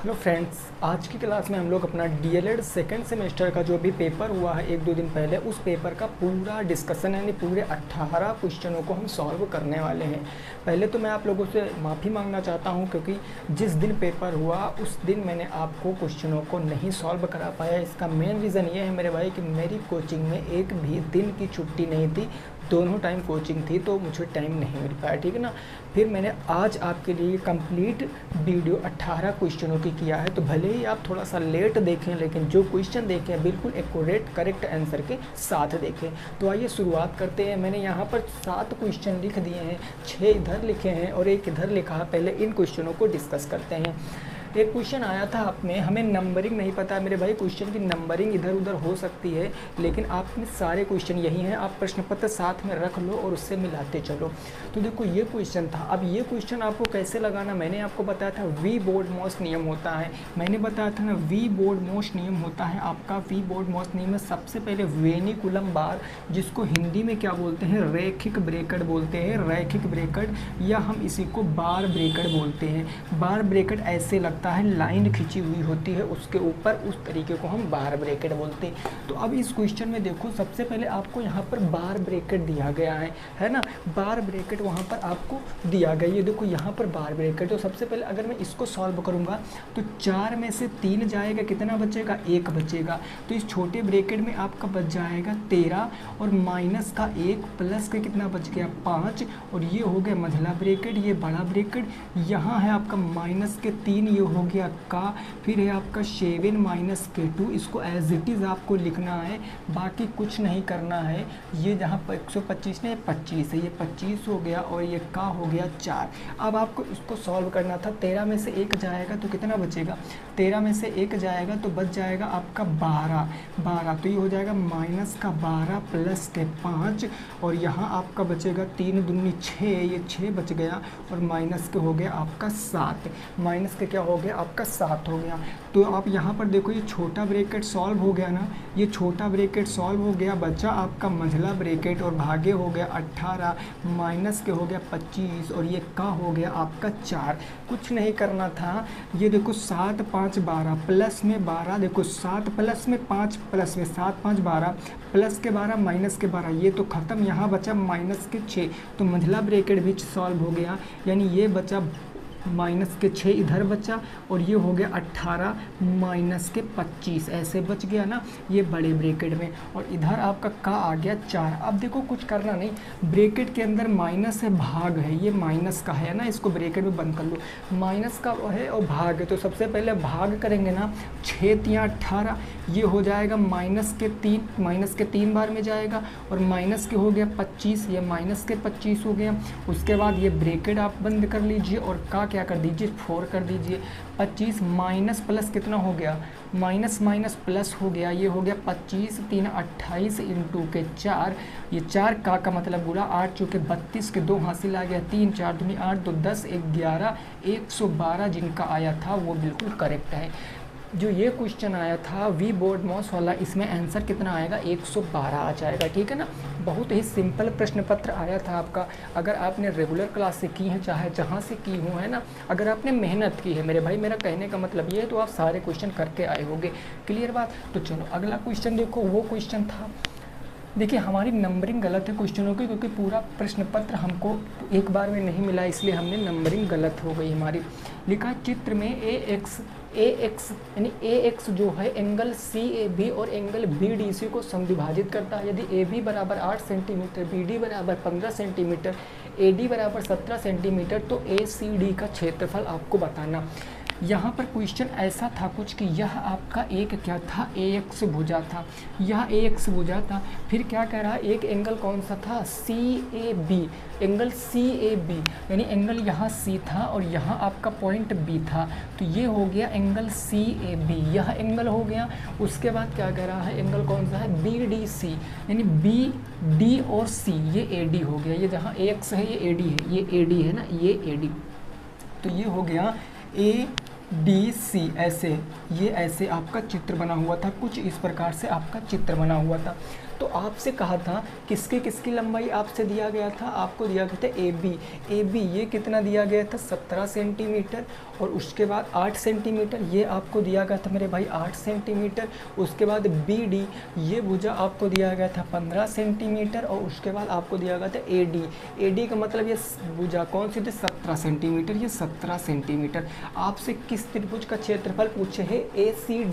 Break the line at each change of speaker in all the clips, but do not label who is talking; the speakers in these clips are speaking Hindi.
हेलो फ्रेंड्स, आज की क्लास में हम लोग अपना डीएलएड सेकेंड सेमेस्टर का जो भी पेपर हुआ है एक दो दिन पहले, उस पेपर का पूरा डिस्कशन यानी पूरे 18 क्वेश्चनों को हम सॉल्व करने वाले हैं। पहले तो मैं आप लोगों से माफ़ी मांगना चाहता हूं क्योंकि जिस दिन पेपर हुआ उस दिन मैंने आपको क्वेश्चनों को नहीं सॉल्व करा पाया। इसका मेन रीज़न ये है मेरे भाई कि मेरी कोचिंग में एक भी दिन की छुट्टी नहीं थी, दोनों टाइम कोचिंग थी, तो मुझे टाइम नहीं मिल पाया, ठीक है ना। फिर मैंने आज आपके लिए कंप्लीट वीडियो 18 क्वेश्चनों की किया है, तो भले ही आप थोड़ा सा लेट देखें लेकिन जो क्वेश्चन देखें बिल्कुल एक्यूरेट करेक्ट आंसर के साथ देखें। तो आइए शुरुआत करते हैं। मैंने यहाँ पर 7 क्वेश्चन लिख दिए हैं, 6 इधर लिखे हैं और एक इधर लिखा है। पहले इन क्वेश्चनों को डिस्कस करते हैं। एक क्वेश्चन आया था आपने, हमें नंबरिंग नहीं पता है मेरे भाई, क्वेश्चन की नंबरिंग इधर उधर हो सकती है लेकिन आप में सारे क्वेश्चन यही हैं। आप प्रश्न पत्र साथ में रख लो और उससे मिलाते चलो। तो देखो ये क्वेश्चन था। अब ये क्वेश्चन आपको कैसे लगाना, मैंने आपको बताया था वी बोर्ड मोस्ट नियम होता है। मैंने बताया था ना वी बोर्ड मोस्ट नियम होता है आपका। वी बोर्ड मोस्ट नियम में सबसे पहले वेनिकुलम बार, जिसको हिंदी में क्या बोलते हैं, रैखिक ब्रेकेट बोलते हैं, रैखिक ब्रेकेट, या हम इसी को बार ब्रेकेट बोलते हैं। बार ब्रेकेट ऐसे लगता है, लाइन खींची हुई होती है उसके ऊपर, उस तरीके को हम बार ब्रेकेट बोलते हैं। तो अब इस क्वेश्चन में देखो, सबसे पहले आपको यहाँ पर बार ब्रेकेट दिया गया है ना, बार ब्रेकेट वहाँ पर आपको दिया गया। ये देखो यहाँ पर बार ब्रेकेट। तो सबसे पहले अगर मैं इसको सॉल्व करूँगा तो 4 में से 3 जाएगा, कितना बचेगा, 1 बचेगा। तो इस छोटे ब्रेकेट में आपका बच जाएगा 13 और माइनस का 1 प्लस का कितना बच गया, 5, और ये हो गया मझला ब्रेकेट, ये बड़ा ब्रेकेट। यहाँ है आपका माइनस के 3, ये हो गया का, फिर है आपका 7 माइनस के 2। इसको एज इट इज़ आपको लिखना है, बाकी कुछ नहीं करना है। ये जहाँ पर 125 ने 25 है, ये 25 हो गया और ये का हो गया 4। अब आपको इसको सॉल्व करना था। 13 में से 1 जाएगा तो कितना बचेगा, 13 में से 1 जाएगा तो बच जाएगा आपका 12। तो ये हो जाएगा माइनस का 12 प्लस के 5, और यहाँ आपका बचेगा 3 दूनी 6, ये 6 बच गया, और माइनस के हो गया आपका 7। माइनस के क्या हो गया आपका 7 हो गया। तो आप यहाँ पर देखो ये छोटा ब्रेकेट सॉल्व हो गया ना, ये छोटा ब्रेकेट सॉल्व हो गया, बचा आपका मंझला ब्रेकेट और भागे हो गया 18, माइनस के हो गया 25, और ये का हो गया आपका 4। कुछ नहीं करना था। ये देखो 7 5 12 प्लस में 12, देखो 7 प्लस में 5 प्लस में 7 5 12 प्लस के 12 माइनस के 12, ये तो ख़त्म। यहाँ बचा माइनस के 6, तो मंझला ब्रेकेट भी सॉल्व हो गया, यानी ये बचा माइनस के 6 इधर बचा, और ये हो गया 18 माइनस के 25, ऐसे बच गया ना ये बड़े ब्रेकेट में, और इधर आपका का आ गया 4। अब देखो कुछ करना नहीं, ब्रेकेट के अंदर माइनस है, भाग है, ये माइनस का है ना, इसको ब्रेकेट में बंद कर लो, माइनस का है और भाग है। तो सबसे पहले भाग करेंगे ना, 6 3 18, ये हो जाएगा माइनस के 3 बार में जाएगा, और माइनस के हो गया 25, ये माइनस के 25 हो गया। उसके बाद ये ब्रेकेट आप बंद कर लीजिए और का क्या कर दीजिए, 4 कर दीजिए। 25 माइनस प्लस कितना हो गया, माइनस माइनस प्लस हो गया, ये हो गया 25 3 28 इंटू के 4, ये 4 का मतलब बुरा 8 चूँकि 32 के 2 हासिल आ गया, 3 4 दूनी 8 2 10 11 112 जिनका आया था वो बिल्कुल करेक्ट है। जो ये क्वेश्चन आया था वी बोर्ड मॉस वाला, इसमें आंसर कितना आएगा, 112 आ जाएगा, ठीक है ना। बहुत ही सिंपल प्रश्न पत्र आया था आपका। अगर आपने रेगुलर क्लास से की है, चाहे जहाँ से की हूँ, है ना, अगर आपने मेहनत की है मेरे भाई, मेरा कहने का मतलब ये है, तो आप सारे क्वेश्चन करके आए होंगे। क्लियर बात। तो चलो अगला क्वेश्चन देखो। वो क्वेश्चन था, देखिए हमारी नंबरिंग गलत है क्वेश्चनों की, क्योंकि पूरा प्रश्न पत्र हमको एक बार में नहीं मिला, इसलिए हमने नंबरिंग गलत हो गई हमारी। लिखा चित्र में ए एक्स यानी ए एक्स जो है एंगल सी ए बी और एंगल बी डी सी को समद्विभाजित करता है। यदि ए बी बराबर 8 सेंटीमीटर, बी डी बराबर 15 सेंटीमीटर, ए डी बराबर 17 सेंटीमीटर, तो ए सी डी का क्षेत्रफल आपको बताना। यहाँ पर क्वेश्चन ऐसा था कुछ कि यह आपका एक क्या था, ए एक्स भुजा था, यह ए एक्स भुजा था। फिर क्या कह रहा है, एक एंगल कौन सा था, C A B, angle C A B, यानी एंगल यहाँ सी था और यहाँ आपका पॉइंट बी था, तो ये हो गया एंगल सी ए बी, यह एंगल हो गया। उसके बाद क्या कह रहा है, एंगल कौन सा है, बी डी सी, यानी बी डी और सी, ये ए डी हो गया। ये जहाँ ए एक्स है ये ए डी है, ये ए डी है ना, ये ए डी, तो ये हो गया ए डी सी। ऐसे ये ऐसे आपका चित्र बना हुआ था, कुछ इस प्रकार से आपका चित्र बना हुआ था। तो आपसे कहा था किसकी किसकी लंबाई आपसे दिया गया था, आपको दिया गया था ए बी ये कितना दिया गया था 17 सेंटीमीटर, और उसके बाद 8 सेंटीमीटर ये आपको दिया गया था मेरे भाई 8 सेंटीमीटर। उसके बाद बी डी ये भुजा आपको दिया गया था 15 सेंटीमीटर, और उसके बाद आपको दिया गया था ए डी का मतलब ये भुजा कौन सी थी 17 सेंटीमीटर, ये 17 सेंटीमीटर। आपसे किस त्रिभुज का क्षेत्रफल पूछे है ए सी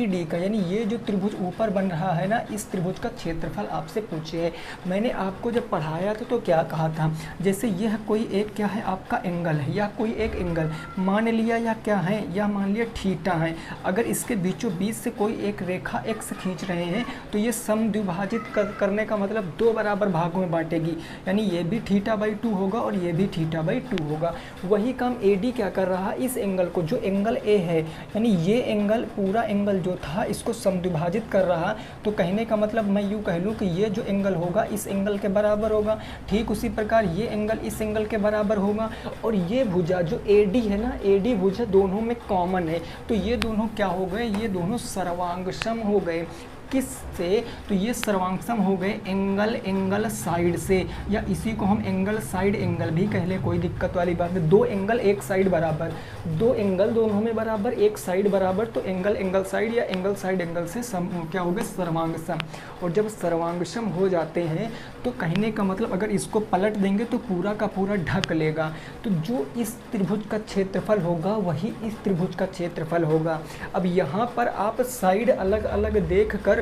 डी का, यानी ये जो त्रिभुज ऊपर बन रहा है ना, इस त्रिभुज का क्षेत्रफल आपसे पूछे है। मैंने आपको जब पढ़ाया था तो क्या कहा था, जैसे यह कोई एक क्या है आपका एंगल है, या कोई एक एंगल मान लिया, या क्या है, या मान लिया थीटा है। अगर इसके बीचों बीच से कोई एक रेखा एक्स खींच रहे हैं तो ये समद्विभाजित करने का मतलब 2 बराबर भागों में बांटेगी, यानी ये भी θ/2 होगा और ये भी θ/2 होगा। वही काम AD क्या कर रहा है, इस एंगल को, जो एंगल A है, यानी ये एंगल पूरा एंगल जो था इसको समद्विभाजित कर रहा। तो कहने का मतलब मैं यूँ कह लूँ कि ये जो एंगल होगा इस एंगल के बराबर होगा, ठीक उसी प्रकार ये एंगल इस एंगल के बराबर होगा। और ये भुजा जो AD है ना, AD भुजा दोनों में कॉमन है, तो ये दोनों क्या हो गए, ये दोनों सर्वांगसम हो गए। किससे, तो ये सर्वांगसम हो गए एंगल साइड से, या इसी को हम एंगल साइड एंगल भी कह लें, कोई दिक्कत वाली बात नहीं। दो एंगल एक साइड बराबर, दो एंगल दोनों में बराबर, एक साइड बराबर, तो एंगल साइड या एंगल साइड एंगल से क्या हो गए सर्वांगसम। और जब सर्वांगसम हो जाते हैं तो कहने का मतलब अगर इसको पलट देंगे तो पूरा का पूरा ढक लेगा। तो जो इस त्रिभुज का क्षेत्रफल होगा वही इस त्रिभुज का क्षेत्रफल होगा। अब यहाँ पर आप साइड अलग अलग देख कर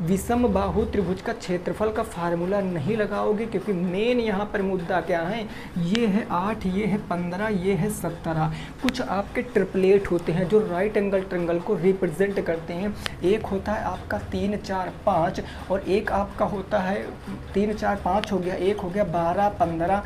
विषम बाहु त्रिभुज का क्षेत्रफल का फार्मूला नहीं लगाओगे, क्योंकि मेन यहाँ पर मुद्दा क्या है, ये है 8, ये है 15, ये है 17। कुछ आपके ट्रिपलेट होते हैं जो राइट एंगल ट्रायंगल को रिप्रेजेंट करते हैं। एक होता है आपका 3, 4, 5, और एक आपका होता है 3, 4, 5 हो गया, एक हो गया 12, 15,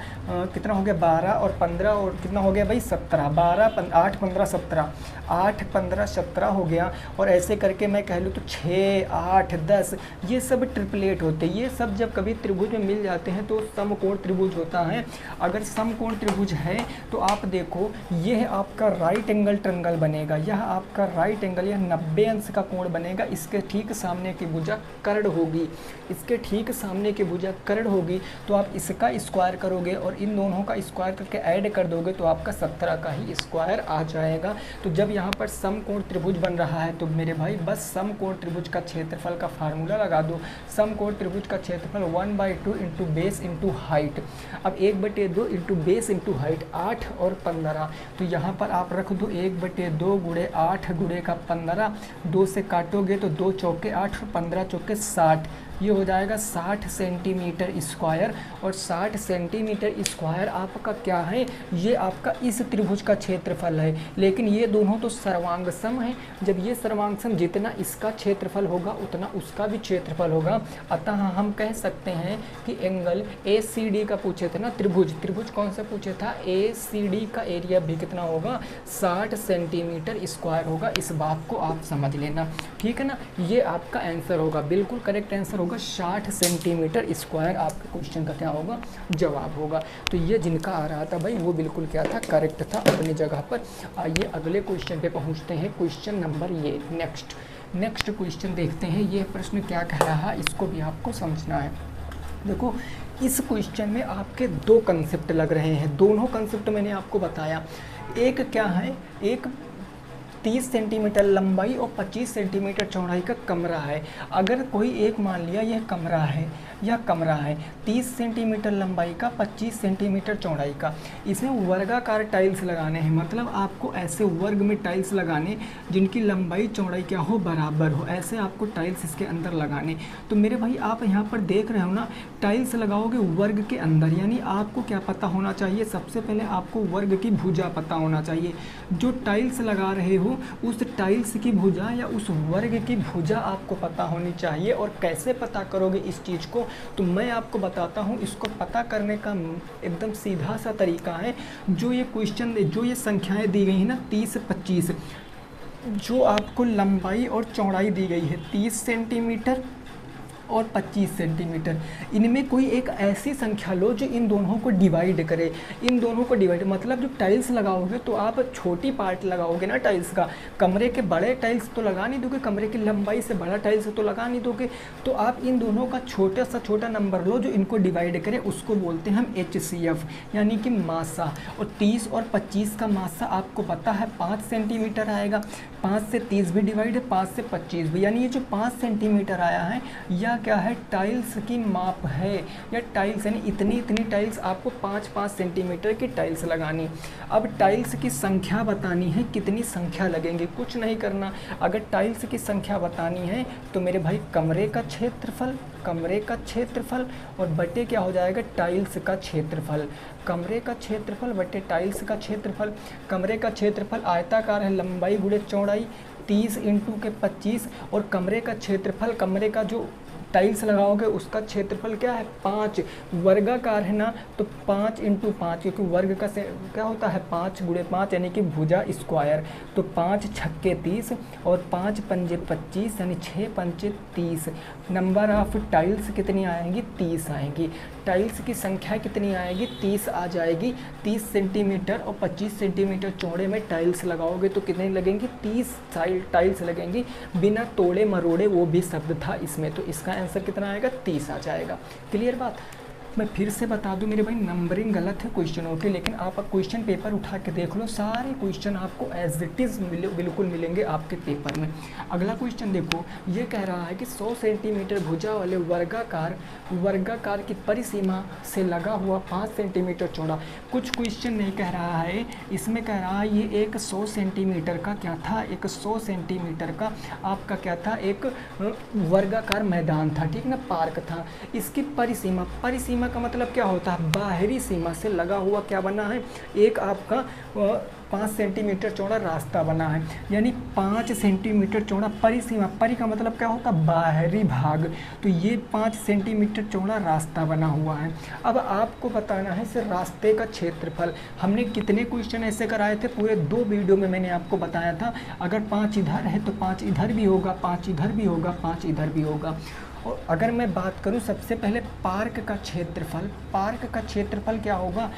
कितना हो गया 12 और 15 और कितना हो गया भाई 17, 12, 8, 15, 17, 8, 15, 17 हो गया। और ऐसे करके मैं कह लूँ तो 6, 8, 10 ये सब ट्रिपलेट होते हैं। ये सब जब कभी त्रिभुज में मिल जाते हैं तो समकोण त्रिभुज होता है। अगर समकोण त्रिभुज है तो आप देखो ये है आपका राइट एंगल ट्रायंगल बनेगा, यह आपका राइट एंगल, यह 90 अंश का कोण बनेगा। इसके ठीक सामने की भुजा कर्ण होगी, इसके ठीक सामने की भुजा कर्ण होगी। तो आप इसका स्क्वायर करोगे और इन दोनों का स्क्वायर करके ऐड कर दोगे तो आपका 17 का ही स्क्वायर आ जाएगा। तो जब यहाँ पर समकोण त्रिभुज बन रहा है तो मेरे भाई बस समकोण त्रिभुज का क्षेत्रफल का फार्मूला लगा दो। समकोण त्रिभुज का क्षेत्रफल 1/2 इंटू बेस इंटू हाइट। अब 1/2 इंटू बेस इंटू हाइट 8 और 15, तो यहाँ पर आप रख दो 1/2 गुणे 8 गुणे का 15, 2 से काटोगे तो 2 चौके 8 और 15 चौके 60, ये हो जाएगा 60 सेंटीमीटर स्क्वायर। और 60 सेंटीमीटर स्क्वायर आपका क्या है, ये आपका इस त्रिभुज का क्षेत्रफल है। लेकिन ये दोनों तो सर्वांगसम है, जब ये सर्वांगसम जितना इसका क्षेत्रफल होगा उतना उसका भी क्षेत्रफल होगा। अतः हम कह सकते हैं कि एंगल ACD का पूछे थे ना, त्रिभुज कौन सा पूछे था, ACD का एरिया भी कितना होगा 60 सेंटीमीटर स्क्वायर होगा। इस बात को आप समझ लेना, ठीक है ना। ये आपका आंसर होगा, बिल्कुल करेक्ट आंसर होगा 60 सेंटीमीटर स्क्वायर आपके क्वेश्चन का क्या होगा जवाब होगा। तो ये जिनका आ रहा था भाई वो बिल्कुल क्या था करेक्ट था अपनी जगह पर। आइए अगले क्वेश्चन पे पहुंचते हैं, क्वेश्चन नंबर ये नेक्स्ट क्वेश्चन देखते हैं। ये प्रश्न क्या कह रहा है इसको भी आपको समझना है। देखो इस क्वेश्चन में आपके दो कंसेप्ट लग रहे हैं, दोनों कंसेप्ट मैंने आपको बताया। एक क्या है, एक 30 सेंटीमीटर लंबाई और 25 सेंटीमीटर चौड़ाई का कमरा है। अगर कोई एक मान लिया यह कमरा है 30 सेंटीमीटर लंबाई का 25 सेंटीमीटर चौड़ाई का, इसमें वर्गाकार टाइल्स लगाने हैं। मतलब आपको ऐसे वर्ग में टाइल्स लगाने जिनकी लंबाई चौड़ाई क्या हो बराबर हो, ऐसे आपको टाइल्स इसके अंदर लगाने। तो मेरे भाई आप यहाँ पर देख रहे हो ना, टाइल्स लगाओगे वर्ग के अंदर, यानी आपको क्या पता होना चाहिए, सबसे पहले आपको वर्ग की भुजा पता होना चाहिए। जो टाइल्स लगा रहे हो उस टाइल्स की भुजा या उस वर्ग की भुजा आपको पता होनी चाहिए। और कैसे पता करोगे इस चीज़ को, तो मैं आपको बताता हूँ। इसको पता करने का एकदम सीधा सा तरीका है। जो ये संख्याएं दी गई हैं ना 30, 25, जो आपको लंबाई और चौड़ाई दी गई है 30 सेंटीमीटर और 25 सेंटीमीटर, इनमें कोई एक ऐसी संख्या लो जो इन दोनों को डिवाइड करे। इन दोनों को डिवाइड मतलब जो टाइल्स लगाओगे तो आप छोटी पार्ट लगाओगे ना टाइल्स का, कमरे के बड़े टाइल्स तो लगा नहीं दोगे, कमरे की लंबाई से बड़ा टाइल्स तो लगा नहीं दोगे। तो आप इन दोनों का छोटा सा छोटा नंबर लो जो इनको डिवाइड करे, उसको बोलते हैं हम HCF यानी कि मासा। और 30 और 25 का मासा आपको पता है 5 सेंटीमीटर आएगा। 5 से 30 भी डिवाइड है, 5 से 25 भी, यानी ये जो 5 सेंटीमीटर आया है या क्या है, टाइल्स की माप है। या टाइल्स यानी इतनी इतनी टाइल्स आपको 5-5 सेंटीमीटर की टाइल्स लगानी। अब टाइल्स की संख्या बतानी है, कितनी संख्या लगेंगे, कुछ नहीं करना। अगर टाइल्स की संख्या बतानी है तो मेरे भाई कमरे का क्षेत्रफल और बटे क्या हो जाएगा, टाइल्स का क्षेत्रफल। कमरे का क्षेत्रफल बटे टाइल्स का क्षेत्रफल। कमरे का क्षेत्रफल आयताकार है, लंबाई गुणे चौड़ाई 30 × के 25, और कमरे का क्षेत्रफल, कमरे का जो टाइल्स लगाओगे उसका क्षेत्रफल क्या है 5, वर्गाकार है ना, तो 5 × 5, क्योंकि वर्ग का से क्या होता है 5 × 5 यानी कि भुजा स्क्वायर। तो 5 छक्के 30 और 5 पंजे 25 यानी 6 पंचे 30। नंबर ऑफ टाइल्स कितनी आएंगी, 30 आएंगी। टाइल्स की संख्या कितनी आएगी, 30 आ जाएगी। 30 सेंटीमीटर और 25 सेंटीमीटर चौड़े में टाइल्स लगाओगे तो कितनी लगेंगी, 30 टाइल्स लगेंगी, बिना तोड़े मरोड़े, वो भी शब्द था इसमें। तो इसका आंसर कितना आएगा, 30 आ जाएगा। क्लियर बात। मैं फिर से बता दूं मेरे भाई, नंबरिंग गलत है क्वेश्चनों की, लेकिन आप क्वेश्चन पेपर उठा के देख लो, सारे क्वेश्चन आपको एज इट इज़ बिल्कुल मिलेंगे आपके पेपर में। अगला क्वेश्चन देखो, ये कह रहा है कि 100 सेंटीमीटर भुजा वाले वर्गाकार की परिसीमा से लगा हुआ 5 सेंटीमीटर चौड़ा। कुछ क्वेश्चन नहीं कह रहा है, इसमें कह रहा है ये एक 100 सेंटीमीटर का क्या था, एक 100 सेंटीमीटर का आपका क्या था, एक वर्गाकार मैदान था, ठीक ना, पार्क था। इसकी परिसीमा का मतलब क्या होता है, बाहरी सीमा से लगा हुआ क्या बना है, एक आपका 5 सेंटीमीटर चौड़ा रास्ता बना है, यानी 5 सेंटीमीटर चौड़ा परिसीमा। परि का मतलब क्या होता है, बाहरी भाग। तो ये 5 सेंटीमीटर चौड़ा रास्ता बना हुआ है। अब आपको बताना है इस रास्ते का क्षेत्रफल। हमने कितने क्वेश्चन ऐसे कराए थे, पूरे 2 वीडियो में मैंने आपको बताया था। अगर 5 इधर है तो 5 इधर भी होगा, 5 इधर भी होगा, 5 इधर भी होगा। और अगर मैं बात करूं सबसे पहले पार्क का क्षेत्रफल क्या होगा,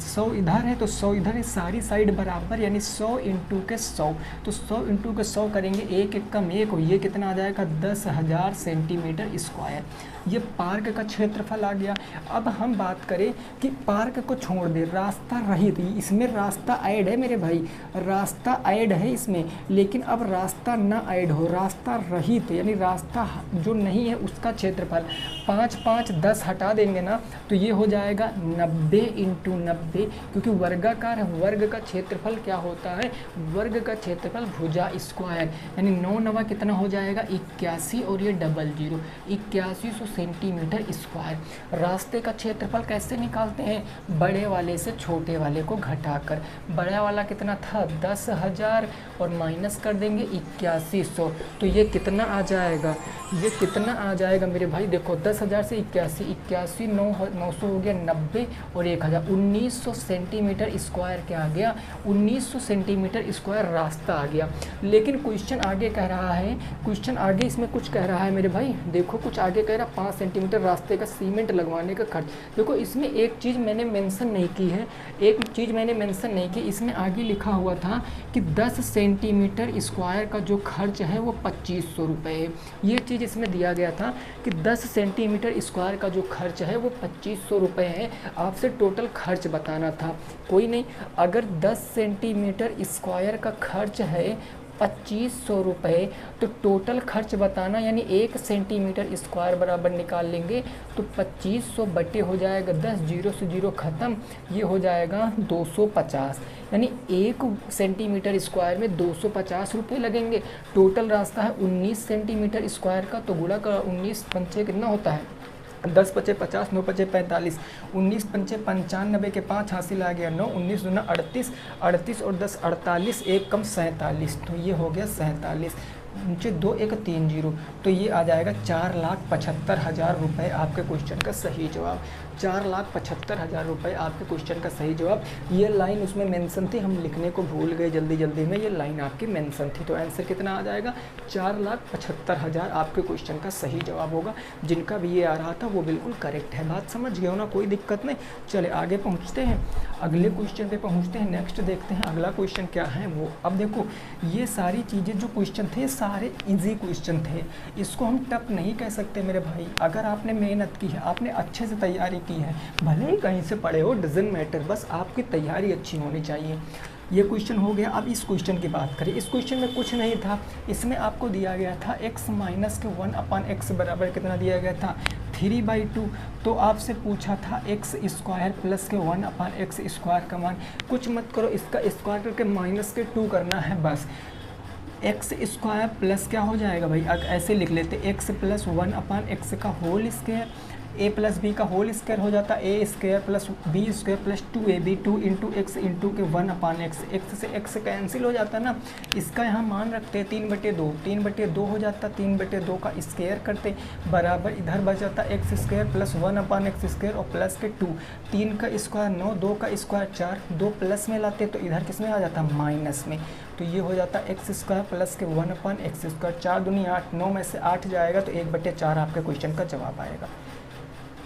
100 इधर है तो 100 इधर है, सारी साइड बराबर, यानी 100 × के 100। तो 100 × के 100 करेंगे, 1 × 1 1, और ये कितना आ जाएगा 10,000 सेंटीमीटर स्क्वायर। ये पार्क का क्षेत्रफल आ गया। अब हम बात करें कि पार्क को छोड़ दे, रास्ता रहित, इसमें रास्ता ऐड है मेरे भाई, रास्ता ऐड है इसमें, लेकिन अब रास्ता ना ऐड हो, रास्ता रहित यानी रास्ता जो नहीं है उसका क्षेत्रफल 5 5 10 हटा देंगे ना, तो ये हो जाएगा 90 × 90, क्योंकि वर्गाकार है। वर्ग का क्षेत्रफल क्या होता है, वर्ग का क्षेत्रफल भुजा स्क्वायर, यानी 9 9 कितना हो जाएगा 81, और ये 00 8100 सेंटीमीटर स्क्वायर। रास्ते का क्षेत्रफल कैसे निकालते हैं, बड़े वाले से छोटे वाले को घटाकर। बड़ा वाला कितना था 10,000 और माइनस कर देंगे 8100, तो ये कितना आ जाएगा, ये कितना आ जाएगा मेरे भाई, देखो 10,000 से 81 900 हो गया 90 और 1000 1900 सेंटीमीटर स्क्वायर क्या आ गया, 1900 सेंटीमीटर स्क्वायर रास्ता आ गया। लेकिन क्वेश्चन आगे कह रहा है, क्वेश्चन आगे इसमें कुछ कह रहा है मेरे भाई, देखो कुछ आगे कह रहा 5 सेंटीमीटर रास्ते का सीमेंट लगवाने का खर्च। देखो इसमें एक चीज़ मैंने मेंशन नहीं की है, इसमें आगे लिखा हुआ था कि 10 सेंटीमीटर स्क्वायर का जो खर्च है वो 2500 रुपये है। ये चीज़ इसमें दिया गया था कि 10 सेंटीमीटर स्क्वायर का जो खर्च है वो 2500 रुपये है, आपसे टोटल खर्च बताना था। कोई नहीं, अगर 10 सेंटीमीटर स्क्वायर का खर्च है 2500 रुपये, तो टोटल खर्च बताना, यानी 1 सेंटीमीटर स्क्वायर बराबर निकाल लेंगे तो 2500 बटे हो जाएगा 10, 0 से 0 ख़त्म, ये हो जाएगा 250, यानी 1 सेंटीमीटर स्क्वायर में 250 रुपये लगेंगे। टोटल रास्ता है 19 सेंटीमीटर स्क्वायर का, तो गुणा का 19 पंचे कितना होता है 10 पचे 50, 9 पचे 45, 19 पंचे 95 के 5 हासिल आ गया 9, 19 दूना 38, 38 और 10 48, 1 कम 47, तो ये हो गया 47। नीचे 2 1 3 0, तो ये आ जाएगा 4,75,000 रुपये आपके क्वेश्चन का सही जवाब। 4,75,000 रुपये आपके क्वेश्चन का सही जवाब। ये लाइन उसमें मेंशन थी, हम लिखने को भूल गए जल्दी जल्दी में, ये लाइन आपकी मेंशन थी। तो आंसर कितना आ जाएगा? 4,75,000 आपके क्वेश्चन का सही जवाब होगा। जिनका भी ये आ रहा था वो बिल्कुल करेक्ट है। बात समझ गए हो ना, कोई दिक्कत नहीं। चले आगे पहुँचते हैं, अगले क्वेश्चन पे पहुँचते हैं। नेक्स्ट देखते हैं अगला क्वेश्चन क्या है वो। अब देखो ये सारी चीज़ें जो क्वेश्चन थे सारे इजी क्वेश्चन थे, इसको हम टफ नहीं कह सकते मेरे भाई। अगर आपने मेहनत की है, आपने अच्छे से तैयारी की है, भले ही कहीं से पढ़े हो, डजंट मैटर, बस आपकी तैयारी अच्छी होनी चाहिए। ये क्वेश्चन हो गया। अब इस क्वेश्चन की बात करें। इस क्वेश्चन में कुछ नहीं था, इसमें आपको दिया गया था x माइनस के 1/x बराबर कितना दिया गया था? 3/2। तो आपसे पूछा था x स्क्वायर प्लस के 1/x स्क्वायर का मान। कुछ मत करो, इसका स्क्वायर करके माइनस के 2 करना है बस। एक्स स्क्वायर प्लस क्या हो जाएगा भाई, अगर ऐसे लिख लेते x प्लस 1/x का whole square, a plus b का होल स्क्वायर हो जाता a square plus b square plus 2ab 2 into x into के 1/x। एक्स से एक्स कैंसिल हो जाता ना, इसका यहाँ मान रखते हैं 3/2, 3/2 हो जाता, 3/2 का स्क्वायर करते बराबर इधर बच जाता x square plus 1/x square और प्लस के 2, 3 का स्क्वायर 9, 2 का स्क्वायर 4, 2 प्लस में लाते तो इधर किस में आ जाता? माइनस में। तो ये हो जाता एक्स स्क्वायर प्लस के 1/x स्क्वायर। 4 दूनी 8, 9 में से 8 जाएगा तो 1/4 आपके क्वेश्चन का जवाब आएगा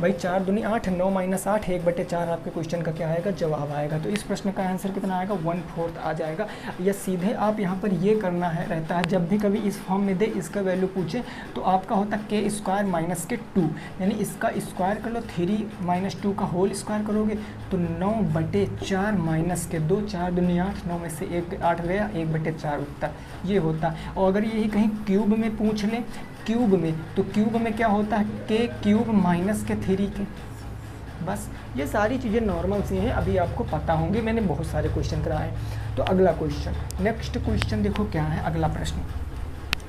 भाई। 4 दूनी 8, 9 माइनस 8, 1/4 आपके क्वेश्चन का क्या आएगा? जवाब आएगा। तो इस प्रश्न का आंसर कितना आएगा? 1/4 आ जाएगा। या सीधे आप यहाँ पर ये करना है रहता है, जब भी कभी इस फॉर्म में दे इसका वैल्यू पूछे तो आपका होता k स्क्वायर माइनस के 2, यानी इसका स्क्वायर कर लो, 3 माइनस 2 का होल स्क्वायर करोगे तो 9/4 माइनस के 2, 4 दूनी 8, 9 में से 1 8 गया, 1/4 उत्तर ये होता। और अगर यही कहीं क्यूब में पूछ लें, क्यूब में, तो क्यूब में क्या होता है? k क्यूब माइनस के 3 के। बस ये सारी चीज़ें नॉर्मल सी हैं, अभी आपको पता होंगी, मैंने बहुत सारे क्वेश्चन कराए। तो अगला क्वेश्चन, नेक्स्ट क्वेश्चन देखो क्या है, अगला प्रश्न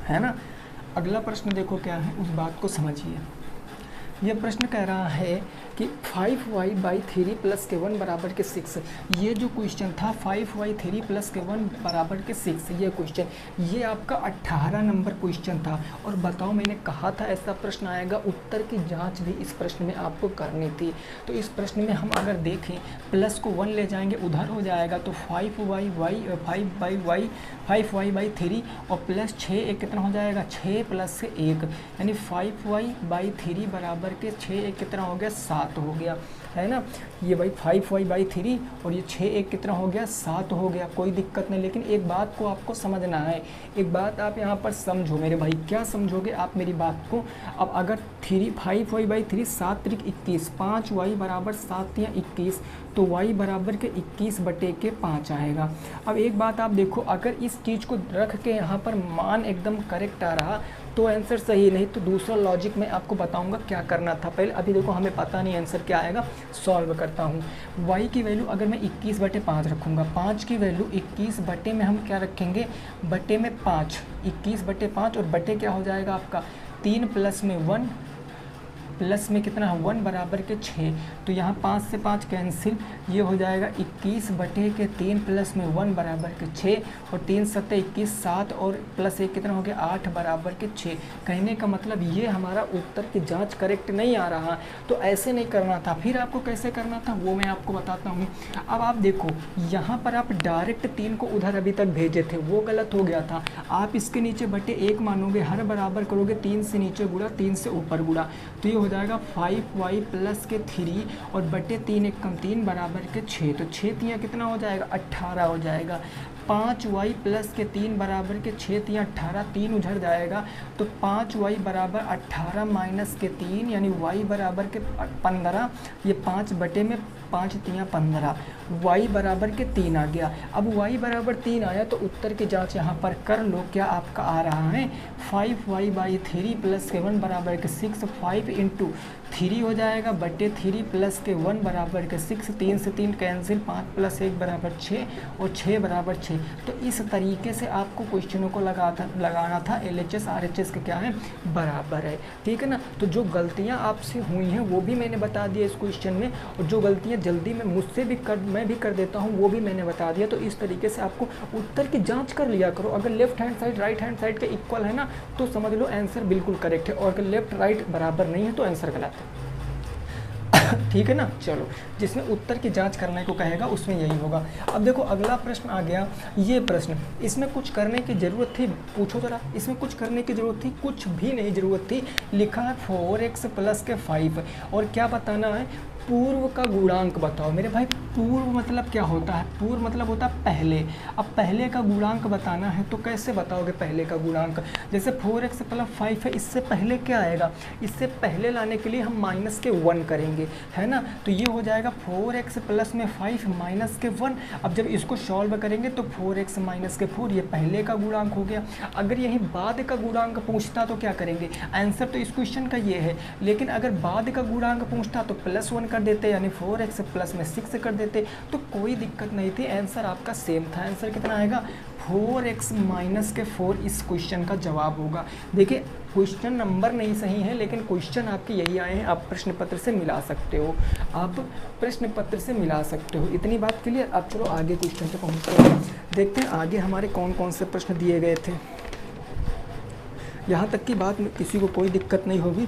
है ना। अगला प्रश्न देखो क्या है, उस बात को समझिए। ये प्रश्न कह रहा है कि 5y/3 प्लस के 1 बराबर के 6। ये जो क्वेश्चन था 5y3 प्लस के 1 बराबर के 6, ये क्वेश्चन, ये आपका 18 नंबर क्वेश्चन था। और बताओ, मैंने कहा था ऐसा प्रश्न आएगा, उत्तर की जांच भी इस प्रश्न में आपको करनी थी। तो इस प्रश्न में हम अगर देखें, प्लस को 1 ले जाएंगे उधर हो जाएगा, तो 5y/3 और प्लस 6 एक कितना हो जाएगा? 6 प्लस 1, यानी 5y/3 बराबर के 6 एक कितना हो गया? 7 हो गया, है ना। ये भाई 5y/3 और ये 6 एक कितना हो गया? 7 हो गया। कोई दिक्कत नहीं, लेकिन एक बात को आपको समझना है। एक बात आप यहाँ पर समझो मेरे भाई। क्या समझोगे आप मेरी बात को? अब अगर 5y/3 7 त्रिक 21, 5y बराबर 7 या 21, तो y बराबर के 21/5 आएगा। अब एक बात आप देखो, अगर इस चीज़ को रख के यहाँ पर मान एकदम करेक्ट आ रहा तो आंसर सही, नहीं तो दूसरा लॉजिक मैं आपको बताऊंगा क्या करना था। पहले अभी देखो हमें पता नहीं आंसर क्या आएगा, सॉल्व करता हूँ। y की वैल्यू अगर मैं 21/5 रखूँगा, 5 की वैल्यू 21 बटे में हम क्या रखेंगे? बटे में 5, 21/5 और बटे क्या हो जाएगा आपका? 3 प्लस में 1, प्लस में कितना है? 1 बराबर के 6। तो यहाँ 5 से 5 कैंसिल, ये हो जाएगा 21/3 प्लस में 1 बराबर के 6 और 3 7 21, 7 और प्लस 1 कितना हो गया? 8 बराबर के 6। कहने का मतलब ये हमारा उत्तर की जांच करेक्ट नहीं आ रहा, तो ऐसे नहीं करना था। फिर आपको कैसे करना था वो मैं आपको बताता हूँ। अब आप देखो, यहाँ पर आप डायरेक्ट 3 को उधर अभी तक भेजे थे, वो गलत हो गया था। आप इसके नीचे बटे 1 मानोगे, हर बराबर करोगे 3 से नीचे गुणा, 3 से ऊपर गुणा, तो ये हो जाएगा 5y प्लस के 3 और बटे 3 एक कम 3 बराबर के 6। तो 6 तियाँ कितना हो जाएगा? 18 हो जाएगा। 5y प्लस के 3 बराबर के 6 तियाँ 18, 3 उधर जाएगा, तो 5y बराबर 18 माइनस के 3, यानी y बराबर के 15। ये 5 बटे में 5 तियाँ 15, y बराबर के 3 आ गया। अब y बराबर 3 आया तो उत्तर की जांच यहाँ पर कर लो, क्या आपका आ रहा है? 5y/3 प्लस के 1 बराबर के 6, 5 इंटू 3 हो जाएगा बटे 3 प्लस के 1 बराबर के 6, 3 से 3 कैंसिल, 5 प्लस 1 बराबर 6 और 6 बराबर 6। तो इस तरीके से आपको क्वेश्चनों को लगाना था LHS RHS के क्या है बराबर है, ठीक है ना। तो जो गलतियाँ आपसे हुई हैं वो भी मैंने बता दिया इस क्वेश्चन में, और जो गलतियाँ जल्दी में मुझसे भी मैं भी कर देता हूँ वो भी मैंने बता दिया। तो इस तरीके से आपको उत्तर की जाँच कर लिया करो। अगर left hand side right hand side के इक्वल है ना तो समझ लो आंसर बिल्कुल करेक्ट है, और अगर लेफ्ट राइट बराबर नहीं है तो आंसर गलत है। ठीक है ना। चलो, जिसमें उत्तर की जांच करने को कहेगा उसमें यही होगा। अब देखो अगला प्रश्न आ गया, ये प्रश्न, इसमें कुछ करने की ज़रूरत थी, पूछो जरा, इसमें कुछ करने की ज़रूरत थी? कुछ भी नहीं ज़रूरत थी। लिखा है 4x प्लस के 5 और क्या बताना है? पूर्व का गुणांक बताओ। मेरे भाई पूर्व मतलब क्या होता है? पूर्व मतलब होता है पहले। अब पहले का गुणांक बताना है तो कैसे बताओगे पहले का गुणांक? जैसे 4x प्लस 5 है, इससे पहले क्या आएगा? इससे पहले लाने के लिए हम माइनस के 1 करेंगे, है ना। तो ये हो जाएगा 4x प्लस में 5 माइनस के 1। अब जब इसको सॉल्व करेंगे तो 4x माइनस के 4, ये पहले का गुणांक हो गया। अगर यही बाद का गुणांक पूछता तो क्या करेंगे? आंसर तो इस क्वेश्चन का ये है, लेकिन अगर बाद का गुणांक पूछता तो प्लस 1 कर देते, यानी 4x प्लस में 6 कर देते, तो कोई दिक्कत नहीं थी। आंसर आपका सेम था। आंसर कितना आएगा? 4x माइनस के 4 इस क्वेश्चन का जवाब होगा। देखिए क्वेश्चन नंबर नहीं सही है, लेकिन क्वेश्चन आपके यही आए हैं। आप प्रश्न पत्र से मिला सकते हो, आप प्रश्न पत्र से मिला सकते हो। इतनी बात क्लियर। अब चलो आगे क्वेश्चन पे पहुँचते हैं, देखते हैं आगे हमारे कौन कौन से प्रश्न दिए गए थे। यहाँ तक की बात में किसी को कोई दिक्कत नहीं होगी।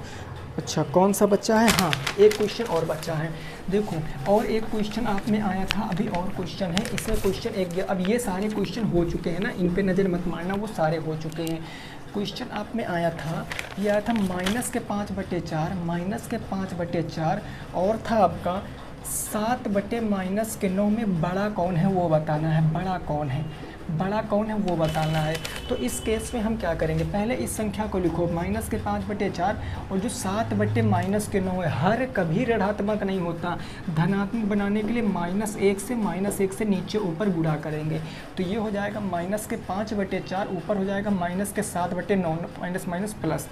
अच्छा, कौन सा बच्चा है? हाँ, एक क्वेश्चन और बच्चा है। देखो, और एक क्वेश्चन आप में आया था, अभी और क्वेश्चन है। इसमें क्वेश्चन एक, अब ये सारे क्वेश्चन हो चुके हैं ना, इन पे नज़र मत मारना, वो सारे हो चुके हैं। क्वेश्चन आप में आया था, ये आया था माइनस के 5/4, माइनस के 5/4, और था आपका 7/-9 में बड़ा कौन है वो बताना है। बड़ा कौन है? बड़ा कौन है वो बताना है। तो इस केस में हम क्या करेंगे? पहले इस संख्या को लिखो, माइनस के 5/4 और जो 7/-9 है, हर कभी ऋणात्मक नहीं होता। धनात्मक बनाने के लिए -1 से नीचे ऊपर गुणा करेंगे। तो ये हो जाएगा माइनस के 5/4, ऊपर हो जाएगा माइनस के 7/9, माइनस प्लस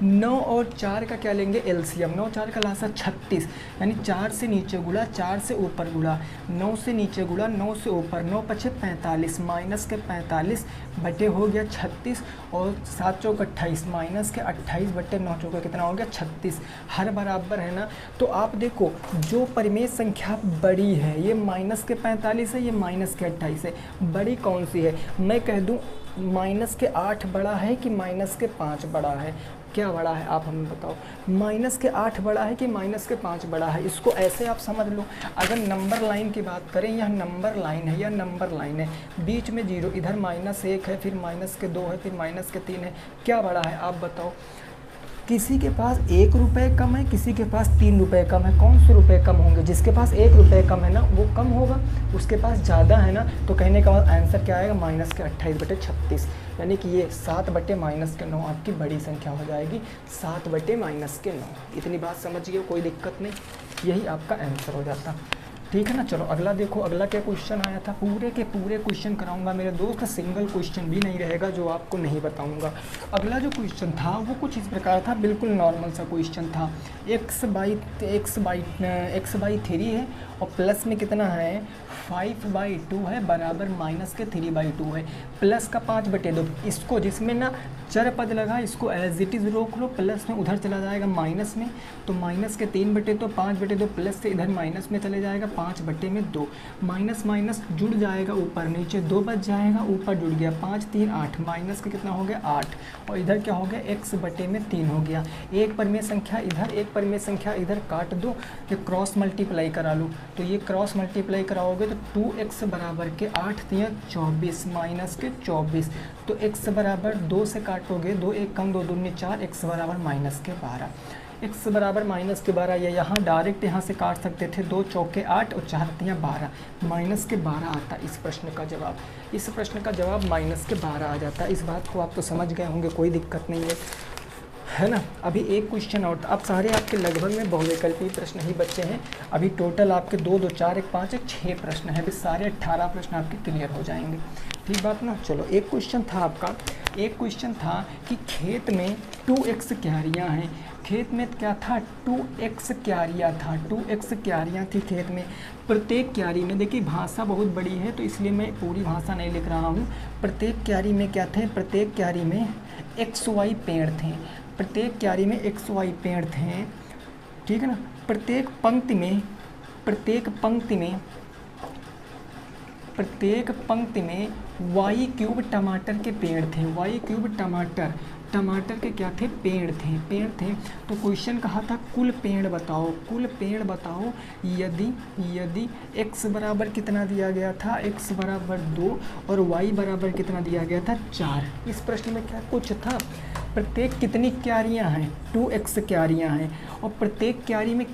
9 और 4 का क्या लेंगे? एलसीएम। 9 4 का लासा 36, यानी 4 से नीचे गुणा 4 से ऊपर गुणा, 9 से नीचे गुणा 9 से ऊपर, 9 5 45, माइनस के 45 बटे हो गया 36, और 7 चौक 28, माइनस के 28/9 चौका कितना हो गया? 36। हर बराबर है ना। तो आप देखो, जो परिमेय संख्या बड़ी है, ये माइनस के 45 है, ये माइनस के 28 है। बड़ी कौन सी है? मैं कह दूँ माइनस के 8 बड़ा है कि माइनस के 5 बड़ा है? क्या बड़ा है आप हमें बताओ? माइनस के 8 बड़ा है कि माइनस के 5 बड़ा है? इसको ऐसे आप समझ लो, अगर नंबर लाइन की बात करें, यह नंबर लाइन है, यह नंबर लाइन है, बीच में 0, इधर -1 है, फिर माइनस के 2 है, फिर माइनस के 3 है। क्या बड़ा है आप बताओ? किसी के पास 1 रुपये कम है, किसी के पास 3 रुपये कम है। कौन से रुपये कम होंगे? जिसके पास 1 रुपये कम है ना वो कम होगा, उसके पास ज़्यादा है ना। तो कहने का बाद आंसर क्या आएगा? माइनस के 28/36, यानी कि ये 7/-9 आपकी बड़ी संख्या हो जाएगी। 7/-9। इतनी बात समझिए, कोई दिक्कत नहीं, यही आपका आंसर हो जाता। ठीक है ना। चलो अगला देखो, अगला क्या क्वेश्चन आया था। पूरे के पूरे क्वेश्चन कराऊंगा मेरे दोस्त, सिंगल क्वेश्चन भी नहीं रहेगा जो आपको नहीं बताऊंगा। अगला जो क्वेश्चन था वो कुछ इस प्रकार था, बिल्कुल नॉर्मल सा क्वेश्चन था। x/3 है और प्लस में कितना है? 5/2 है, बराबर माइनस के 3/2 है। प्लस का 5/2, इसको जिसमें ना चर पद लगा इसको एज इट इज़ रोक लो, प्लस में उधर चला जाएगा माइनस में, तो माइनस के 3/2, 5/2 प्लस से इधर माइनस में चले जाएगा, 5/2, माइनस माइनस जुड़ जाएगा, ऊपर नीचे 2 बच जाएगा, ऊपर जुड़ गया 5 3 8, माइनस का कितना हो गया? 8, और इधर क्या हो गया? x/3 हो गया। एक परिमेय संख्या इधर, एक परिमेय संख्या इधर काट दो, ये क्रॉस मल्टीप्लाई करा लो। तो ये क्रॉस मल्टीप्लाई कराओगे तो 2x बराबर के 8 3 24, माइनस के 24, तो x बराबर 2 से काटोगे, 2 1 कम 2 दूनी 4, x बराबर माइनस के 12, x बराबर माइनस के 12। या यहाँ डायरेक्ट यहाँ से काट सकते थे, 2 चौके 8 और 4 3 12, माइनस के 12 आता इस प्रश्न का जवाब। इस प्रश्न का जवाब माइनस के 12 आ जाता है। इस बात को आप तो समझ गए होंगे, कोई दिक्कत नहीं है ना। अभी एक क्वेश्चन और, अब सारे आपके लगभग में बहुविकल्पीय प्रश्न ही बच्चे हैं। अभी टोटल आपके 2 2 4 1 5 1 6 प्रश्न हैं। अभी सारे 18 प्रश्न आपके क्लियर हो जाएंगे। ठीक बात ना। चलो एक क्वेश्चन था आपका, एक क्वेश्चन था कि खेत में 2x क्यारियाँ हैं, खेत में क्या था, 2x क्यारियाँ था, 2x क्यारियाँ थी खेत में। प्रत्येक क्यारी में, देखिए भाषा बहुत बड़ी है तो इसलिए मैं पूरी भाषा नहीं लिख रहा हूँ। प्रत्येक क्यारी में क्या थे, प्रत्येक क्यारी में XY पेड़ थे, प्रत्येक क्यारी में XY पेड़ थे, ठीक है ना। प्रत्येक पंक्ति में y क्यूब टमाटर के पेड़ थे, y क्यूब टमाटर के क्या थे, पेड़ थे। तो क्वेश्चन कहा था कुल पेड़ बताओ यदि x बराबर कितना दिया गया था, x बराबर 2 और y बराबर कितना दिया गया था, 4। इस प्रश्न में क्या कुछ था, प्रत्येक कितनी क्यारियाँ हैं, 2x क्यारियाँ हैं, और प्रत्येक क्यारियों में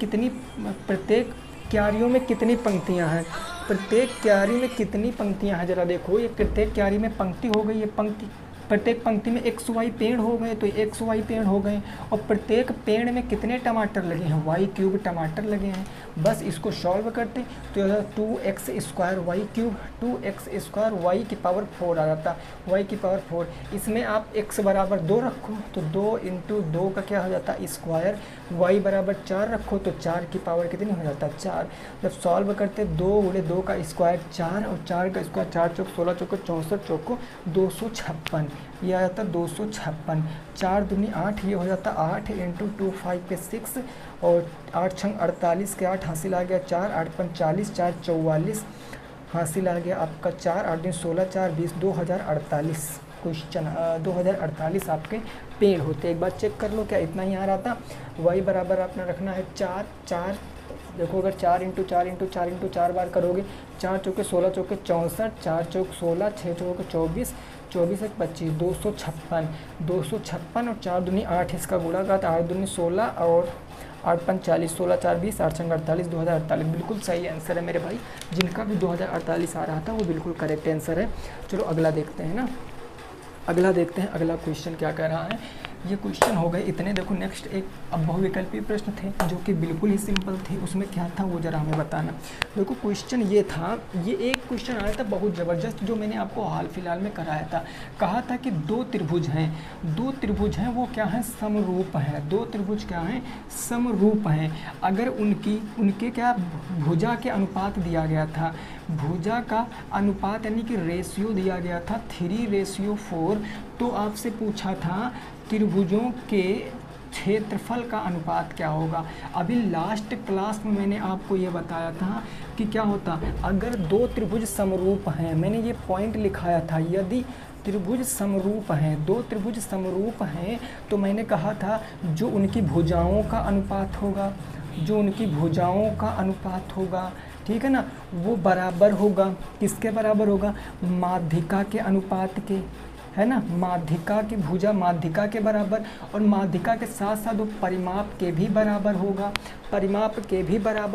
कितनी पंक्तियाँ हैं, प्रत्येक क्यारी में कितनी पंक्तियाँ हैं, जरा देखो। ये प्रत्येक क्यारी में पंक्ति हो गई, ये पंक्ति, प्रत्येक पंक्ति में XY पेड़ हो गए, तो XY पेड़ हो गए, और प्रत्येक पेड़ में कितने टमाटर लगे हैं, y क्यूब टमाटर लगे हैं। बस इसको सॉल्व करते तो 2x square y cube, 2x square y की पावर 4 आ जाता, y की पावर 4। इसमें आप x बराबर 2 रखो तो 2 इंटू 2 का क्या हो जाता, स्क्वायर, y बराबर 4 रखो तो 4 की पावर कितनी हो जाता, 4। जब सॉल्व करते 2 गुणे 2 का स्क्वायर 4 और 4 का स्क्वायर 4 चौक 16 चौक 64 चौक 256, ये आ जाता 256। 4 दूनी 8, ये हो जाता 8 इंटू 2 5 पे 6 और 8 छंग 48 के 8 हासिल आ गया 4, 8 पंच 40, 4 44 हासिल आ गया आपका 4, 8 दिन 16, 4 20, 2048। क्वेश्चन 2048 आपके पेड़ होते। एक बार चेक कर लो क्या इतना ही आ रहा था। y बराबर आपने रखना है 4, देखो अगर 4 इंटू 4 इंटू 4 इंटू 4 बार करोगे, 4 चौके 16 चौके 64, 4 चौक 16, 6 चौके 24, 24 एक 25, 256 और 4 दूनी 8 इसका गुणा का 8 दूनी 16 और 8 पंच 40, 16 4 20, 8 छंग 48, 2048 बिल्कुल सही आंसर है मेरे भाई। जिनका भी 2048 आ रहा था वो बिल्कुल करेक्ट आंसर है। चलो अगला देखते हैं ना, अगला देखते हैं अगला क्वेश्चन क्या कह रहा है। ये क्वेश्चन हो गए इतने। देखो नेक्स्ट एक अब बहुविकल्पीय प्रश्न थे जो कि बिल्कुल ही सिंपल थे, उसमें क्या था वो जरा हमें बताना। देखो क्वेश्चन ये था, ये एक क्वेश्चन आया था बहुत ज़बरदस्त जो मैंने आपको हाल फिलहाल में कराया था। कहा था कि दो त्रिभुज हैं वो क्या हैं, समरूप हैं। दो त्रिभुज क्या हैं, समरूप हैं। अगर उनके क्या भुजा के अनुपात दिया गया था, भुजा का अनुपात यानी कि रेशियो दिया गया था 3:4। तो आपसे पूछा था त्रिभुजों के क्षेत्रफल का अनुपात क्या होगा। अभी लास्ट क्लास में मैंने आपको ये बताया था कि क्या होता अगर दो त्रिभुज समरूप हैं, मैंने ये पॉइंट लिखाया था। यदि त्रिभुज समरूप हैं, दो त्रिभुज समरूप हैं, तो मैंने कहा था जो उनकी भुजाओं का अनुपात होगा, ठीक है ना, वो बराबर होगा। किसके बराबर होगा, माध्यिका के अनुपात के, है ना, माध्यिका की भुजा माध्यिका के बराबर, और माध्यिका के साथ साथ वो परिमाप के भी बराबर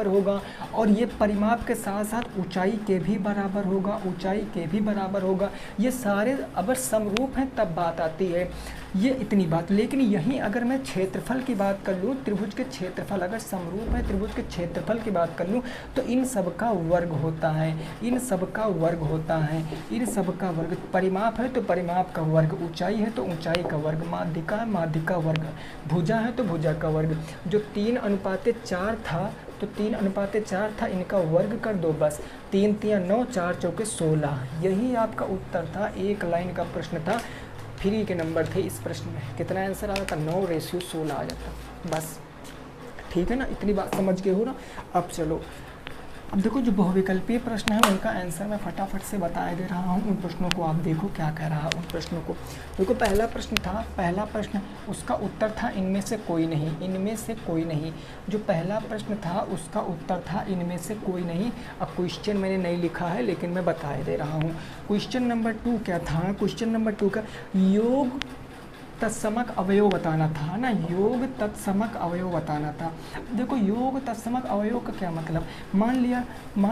होगा, और ये परिमाप के साथ साथ ऊंचाई के भी बराबर होगा, ये सारे अगर समरूप हैं तब बात आती है। ये इतनी बात। लेकिन यहीं अगर मैं क्षेत्रफल की बात कर लूँ, त्रिभुज के क्षेत्रफल अगर समरूप है, त्रिभुज के क्षेत्रफल की बात कर लूँ तो इन सब का वर्ग होता है, परिमाप है तो परिमाप का वर्ग, ऊंचाई है तो ऊंचाई का वर्ग, माध्यिका है माध्यिका वर्ग, भुजा है तो भुजा का वर्ग। जो 3:4 था तो 3:4 था, इनका वर्ग कर दो बस। 3 3 9, 4 चौके 16। यही आपका उत्तर था। एक लाइन का प्रश्न था, फ्री के नंबर थे इस प्रश्न में। कितना आंसर आ जाता, 9:16 आ जाता बस। ठीक है ना, इतनी बात समझ गए हो ना। अब चलो, अब देखो जो बहुविकल्पीय प्रश्न है उनका आंसर मैं फटाफट से बता दे रहा हूँ। उन प्रश्नों को आप देखो क्या कह रहा है। उन प्रश्नों को देखो, पहला प्रश्न उसका उत्तर था इनमें से कोई नहीं। जो पहला प्रश्न था उसका उत्तर था इनमें से कोई नहीं। अब क्वेश्चन मैंने नहीं लिखा है लेकिन मैं बता दे रहा हूँ। क्वेश्चन नंबर 2 क्या था, क्वेश्चन नंबर 2 का योग तत्समक अवयव बताना था ना, योग तत्समक अवयव बताना था। देखो योग तत्समक अवयव का क्या मतलब, मान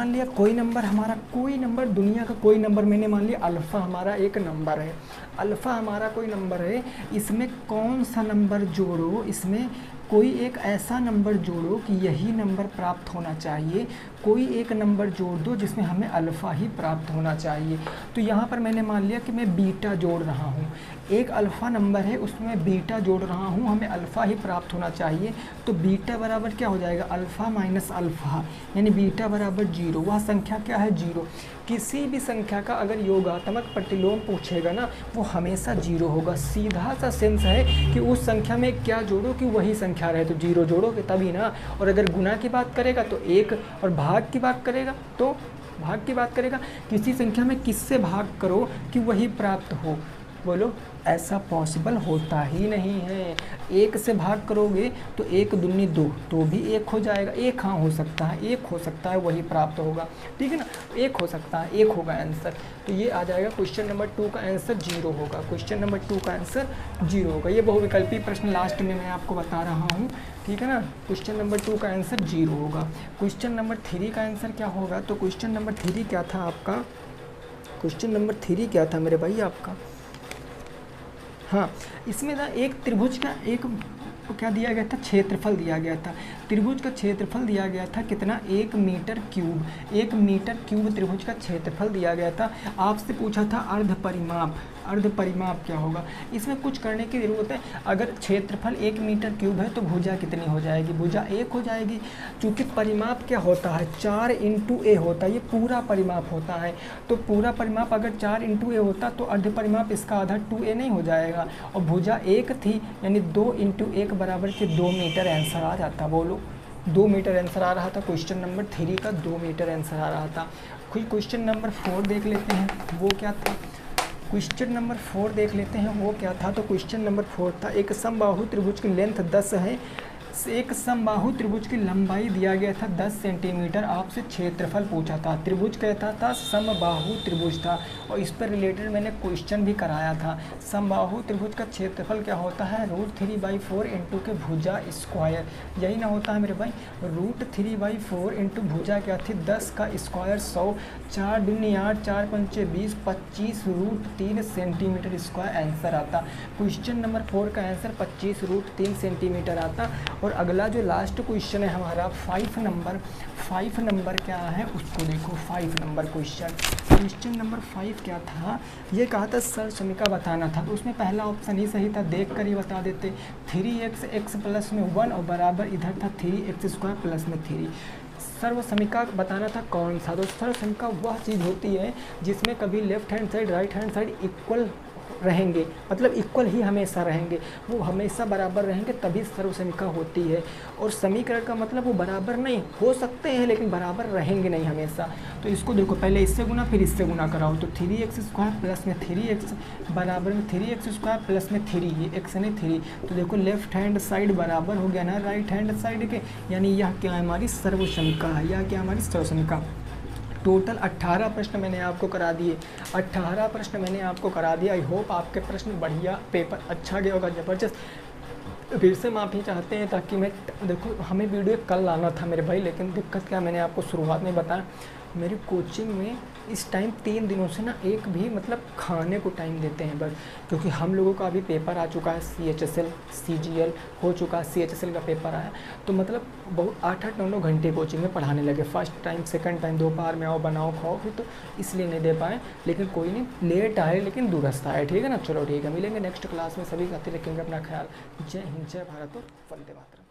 लिया कोई नंबर हमारा, कोई नंबर दुनिया का कोई नंबर, मैंने मान लिया अल्फ़ा हमारा एक नंबर है, अल्फ़ा हमारा कोई नंबर है, इसमें कौन सा नंबर जोड़ो, इसमें कोई एक ऐसा नंबर जोड़ो कि यही नंबर प्राप्त होना चाहिए, कोई एक नंबर जोड़ दो जिसमें हमें अल्फ़ा ही प्राप्त होना चाहिए। तो यहाँ पर मैंने मान लिया कि मैं बीटा जोड़ रहा हूँ, एक अल्फ़ा नंबर है उसमें मैं बीटा जोड़ रहा हूँ, हमें अल्फ़ा ही प्राप्त होना चाहिए। तो बीटा बराबर क्या हो जाएगा, अल्फ़ा माइनस अल्फ़ा, यानी बीटा बराबर 0। वह संख्या क्या है, 0। किसी भी संख्या का अगर योगात्मक प्रतिलोम पूछेगा ना, वो हमेशा 0 होगा। सीधा सा सेंस है कि उस संख्या में क्या जोड़ो कि वही संख्या रहे, तो 0 जोड़ोगे तभी ना। और अगर गुना की बात करेगा तो 1, और भाग की बात करेगा तो भाग की बात करेगा, किसी संख्या में किससे भाग करो कि वही प्राप्त हो। बोलो, ऐसा पॉसिबल होता ही नहीं है। 1 से भाग करोगे तो 1 दूनी 2, तो भी 1 हो जाएगा। 1 हाँ हो सकता है, 1 हो सकता है, वही प्राप्त होगा, ठीक है ना। 1 हो सकता है, 1 होगा आंसर। तो ये आ जाएगा क्वेश्चन नंबर 2 का आंसर 0 होगा। क्वेश्चन नंबर 2 का आंसर 0 होगा। ये बहुविकल्पी प्रश्न लास्ट में मैं आपको बता रहा हूँ, ठीक है ना। क्वेश्चन नंबर 2 का आंसर 0 होगा। क्वेश्चन नंबर 3 का आंसर क्या होगा, तो क्वेश्चन नंबर 3 क्या था आपका, क्वेश्चन नंबर 3 क्या था मेरे भाई आपका, हाँ, इसमें ना एक त्रिभुज का एक क्या दिया गया था, क्षेत्रफल दिया गया था। त्रिभुज का क्षेत्रफल दिया गया था कितना, 1 मीटर क्यूब। 1 मीटर क्यूब त्रिभुज का क्षेत्रफल दिया गया था। आपसे पूछा था अर्ध परिमाप, अर्ध परिमाप क्या होगा। इसमें कुछ करने की ज़रूरत है। अगर क्षेत्रफल 1 मीटर क्यूब है तो भुजा कितनी हो जाएगी, भुजा 1 हो जाएगी। चूँकि परिमाप क्या होता है, 4 इंटू ए होता है, ये पूरा परिमाप होता है। तो पूरा परिमाप अगर 4 इंटू ए होता तो अर्ध परिमाप इसका आधा 2a नहीं हो जाएगा। और भुजा 1 थी, यानी 2 इंटू 1 बराबर के 2 मीटर आंसर आ जाता। बोलो, 2 मीटर आंसर आ रहा था। क्वेश्चन नंबर 3 का 2 मीटर आंसर आ रहा था। कोई क्वेश्चन नंबर 4 देख लेते हैं, वो क्या था। क्वेश्चन नंबर 4 देख लेते हैं, वो क्या था। तो क्वेश्चन नंबर 4 था, एक समबाहु त्रिभुज की लेंथ 10 है, एक समबाहु त्रिभुज की लंबाई दिया गया था 10 सेंटीमीटर। आपसे क्षेत्रफल पूछा था। त्रिभुज कहता था, समबाहु त्रिभुज था, और इस पर रिलेटेड मैंने क्वेश्चन भी कराया था। समबाहु त्रिभुज का क्षेत्रफल क्या होता है, √3/4 इंटू के भुजा स्क्वायर, यही ना होता है मेरे भाई। √3/4 इंटू भुजा क्या थी, 10 का स्क्वायर 100, 4 दूनी 8, 4 पंचे 20, 25 √3 सेंटीमीटर स्क्वायर आंसर आता। क्वेश्चन नंबर 4 का आंसर 25 √3 सेंटीमीटर आता। और अगला जो लास्ट क्वेश्चन है हमारा 5 नंबर क्या है उसको देखो। 5 नंबर क्वेश्चन नंबर 5 क्या था, ये कहा था सर समीका बताना था। तो उसमें पहला ऑप्शन ही सही था, देख कर ही बता देते। 3x x प्लस में 1 और बराबर इधर था 3x² प्लस में 3। सर्व समीका बताना था कौन सा। तो सर्व समीका वह चीज़ होती है जिसमें कभी left hand side right hand side equal रहेंगे, मतलब इक्वल ही हमेशा रहेंगे, वो हमेशा बराबर रहेंगे, तभी सर्व समीका होती है। और समीकरण का मतलब वो बराबर नहीं हो सकते हैं लेकिन बराबर रहेंगे नहीं हमेशा। तो इसको देखो, पहले इससे गुना फिर इससे गुना कराओ, तो 3x² प्लस में 3x बराबर में 3x² प्लस में 3, ये x नहीं 3। तो देखो लेफ्ट हैंड साइड बराबर हो गया ना राइट हैंड साइड के, यानी यह क्या है, हमारी सर्व समीका है। यह क्या हमारी सर्व समीका। टोटल 18 प्रश्न मैंने आपको करा दिए, 18 प्रश्न मैंने आपको करा दिया। आई होप आपके प्रश्न बढ़िया, पेपर अच्छा गया होगा, ज़बरदस्त। फिर से माफ़ी चाहते हैं ताकि मैं देखो, हमें वीडियो कल लाना था मेरे भाई, लेकिन दिक्कत क्या, मैंने आपको शुरुआत में बताया, मेरी कोचिंग में इस टाइम 3 दिनों से ना एक भी मतलब खाने को टाइम देते हैं बस, क्योंकि हम लोगों का अभी पेपर आ चुका है, CHSL CGL हो चुका है, CHSL का पेपर आया, तो मतलब बहुत 8-8 9-9 घंटे कोचिंग में पढ़ाने लगे। फर्स्ट टाइम सेकंड टाइम दोपहर में आओ बनाओ खाओ, फिर तो इसलिए नहीं दे पाए। लेकिन कोई नहीं, लेट आए लेकिन दुरुस्त आए, ठीक है ना। चलो ठीक है, मिलेंगे नेक्स्ट क्लास में। सभी खाते रखेंगे अपना ख्याल। जय हिंद, जय भारत और वंदे मातरम।